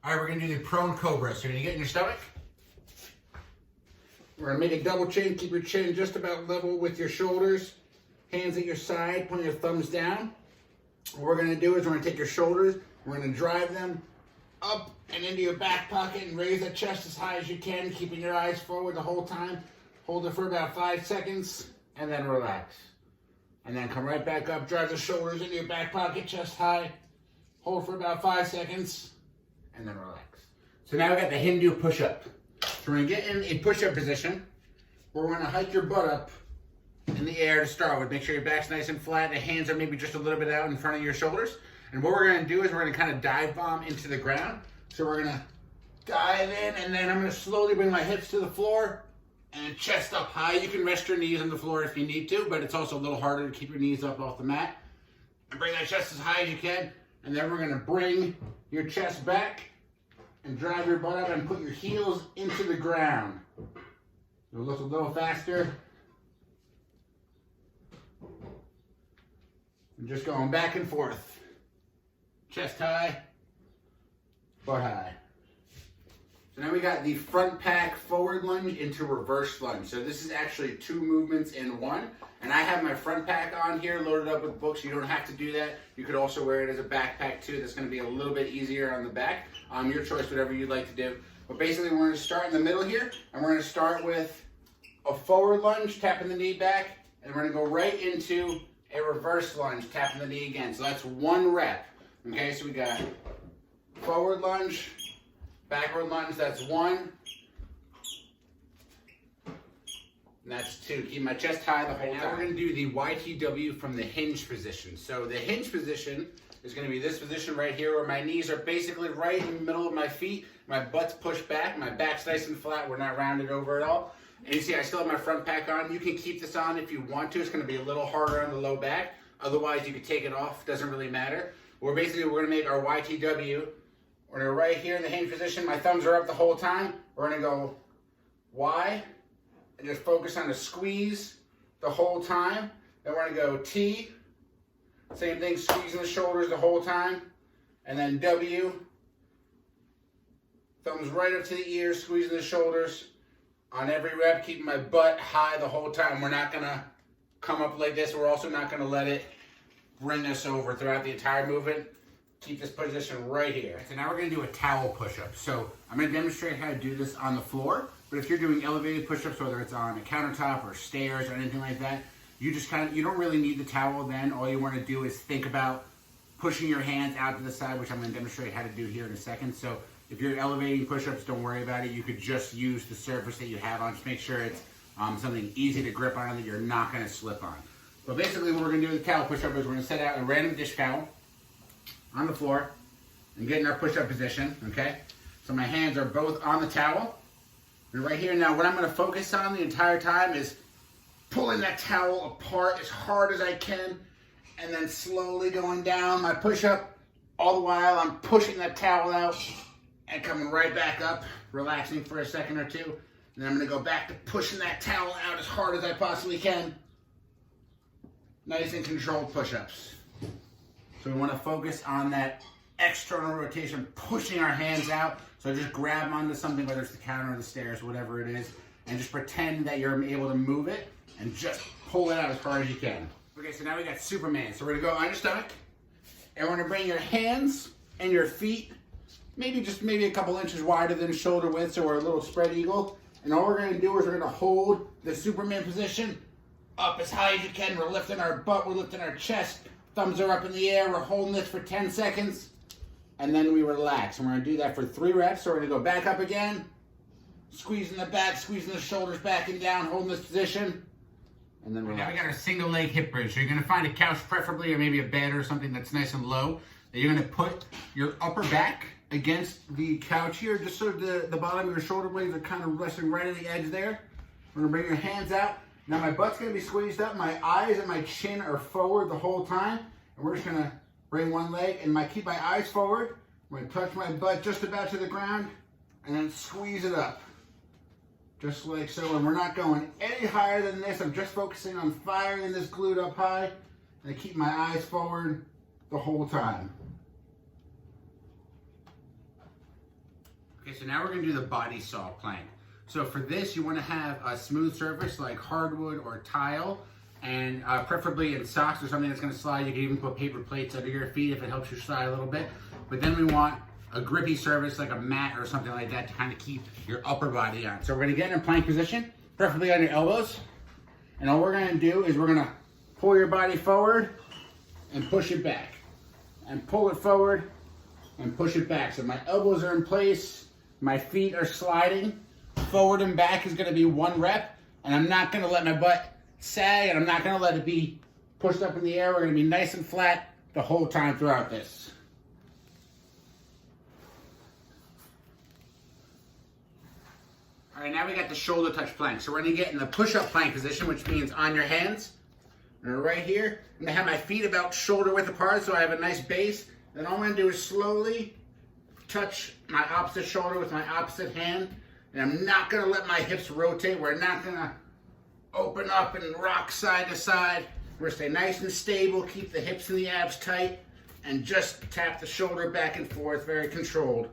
All right, we're gonna do the prone cobra. So you're gonna get in your stomach. We're gonna make a double chin. Keep your chin just about level with your shoulders. Hands at your side, point your thumbs down. What we're gonna do is we're gonna take your shoulders, we're gonna drive them up and into your back pocket and raise that chest as high as you can, keeping your eyes forward the whole time. Hold it for about 5 seconds and then relax. And then come right back up, drive the shoulders into your back pocket, chest high. Hold for about 5 seconds and then relax. So now we got the Hindu push-up. So we're gonna get in a push-up position. We're gonna hike your butt up in the air to start with. Make sure your back's nice and flat. The hands are maybe just a little bit out in front of your shoulders. And what we're gonna do is we're gonna kind of dive bomb into the ground. So we're gonna dive in and then I'm gonna slowly bring my hips to the floor and chest up high. You can rest your knees on the floor if you need to, but it's also a little harder to keep your knees up off the mat. And bring that chest as high as you can. And then we're gonna bring your chest back and drive your butt up and put your heels into the ground. It'll look a little faster. And just going back and forth. Chest high, butt high. So now we got the front pack forward lunge into reverse lunge. So this is actually 2 movements in one. And I have my front pack on here loaded up with books. You don't have to do that. You could also wear it as a backpack too. That's gonna be a little bit easier on the back. Your choice, whatever you'd like to do. But basically we're gonna start in the middle here and we're gonna start with a forward lunge, tapping the knee back, and we're gonna go right into a reverse lunge, tapping the knee again. So that's 1 rep. Okay, so we got forward lunge, backward lunge, that's 1. And that's 2. Keep my chest high the whole time. Now we're gonna do the YTW from the hinge position. So the hinge position is gonna be this position right here where my knees are basically right in the middle of my feet. My butt's pushed back, my back's nice and flat. We're not rounded over at all. And you see I still have my front pack on. You can keep this on if you want to. It's gonna be a little harder on the low back. Otherwise you could take it off, doesn't really matter. We're gonna make our YTW. We're gonna right here in the hinge position. My thumbs are up the whole time. We're gonna go Y and just focus on the squeeze the whole time. Then we're gonna go T. Same thing, squeezing the shoulders the whole time. And then W. Thumbs right up to the ears, squeezing the shoulders. On every rep, keeping my butt high the whole time. We're not gonna come up like this. We're also not gonna let it bring us over throughout the entire movement. Keep this position right here. So now we're gonna do a towel push-up. So I'm gonna demonstrate how to do this on the floor, but if you're doing elevated push-ups, whether it's on a countertop or stairs or anything like that, you don't really need the towel then. All you wanna do is think about pushing your hands out to the side, which I'm gonna demonstrate how to do here in a second. So if you're elevating push-ups, don't worry about it. You could just use the surface that you have on. Just make sure it's something easy to grip on that you're not gonna slip on. But basically what we're gonna do with the towel push-up is we're gonna set out a random dish towel on the floor and get in our push-up position, okay? So my hands are both on the towel. And right here now, what I'm gonna focus on the entire time is pulling that towel apart as hard as I can and then slowly going down my push-up. All the while I'm pushing that towel out and coming right back up, relaxing for a second or two. And then I'm gonna go back to pushing that towel out as hard as I possibly can. Nice and controlled push-ups. So we want to focus on that external rotation, pushing our hands out. So just grab onto something, whether it's the counter or the stairs, whatever it is, and just pretend that you're able to move it and just pull it out as far as you can. Okay, so now we got Superman. So we're gonna go on your stomach, and we're gonna bring your hands and your feet maybe a couple inches wider than shoulder width, so we're a little spread eagle. And all we're gonna do is we're gonna hold the Superman position up as high as you can. We're lifting our butt, we're lifting our chest. Thumbs are up in the air. We're holding this for 10 seconds. And then we relax. And we're gonna do that for 3 reps. So we're gonna go back up again. Squeezing the back, squeezing the shoulders back and down, holding this position. And then relax. Now we got our single leg hip bridge. So you're gonna find a couch preferably, or maybe a bed or something that's nice and low. That you're gonna put your upper back against the couch here, just so the bottom of your shoulder blades are kind of resting right at the edge there. We're gonna bring your hands out. Now my butt's gonna be squeezed up, my eyes and my chin are forward the whole time, and we're just gonna bring one leg and keep my eyes forward. I'm gonna touch my butt just about to the ground, and then squeeze it up. Just like so, and we're not going any higher than this. I'm just focusing on firing this glute up high, and I keep my eyes forward the whole time. Okay, so now we're gonna do the body saw plank. So for this, you wanna have a smooth surface like hardwood or tile, and preferably in socks or something that's gonna slide. You can even put paper plates under your feet if it helps you slide a little bit. But then we want a grippy surface like a mat or something like that to kind of keep your upper body on. So we're gonna get in a plank position, preferably on your elbows. And all we're gonna do is we're gonna pull your body forward and push it back. And pull it forward and push it back. So my elbows are in place, my feet are sliding. Forward and back is gonna be 1 rep, and I'm not gonna let my butt sag, and I'm not gonna let it be pushed up in the air. We're gonna be nice and flat the whole time throughout this. All right, now we got the shoulder touch plank. So we're gonna get in the push-up plank position, which means on your hands. And right here, I'm gonna have my feet about shoulder width apart so I have a nice base. Then all I'm gonna do is slowly touch my opposite shoulder with my opposite hand. And I'm not gonna let my hips rotate. We're not gonna open up and rock side to side. We're gonna stay nice and stable, keep the hips and the abs tight, and just tap the shoulder back and forth, very controlled.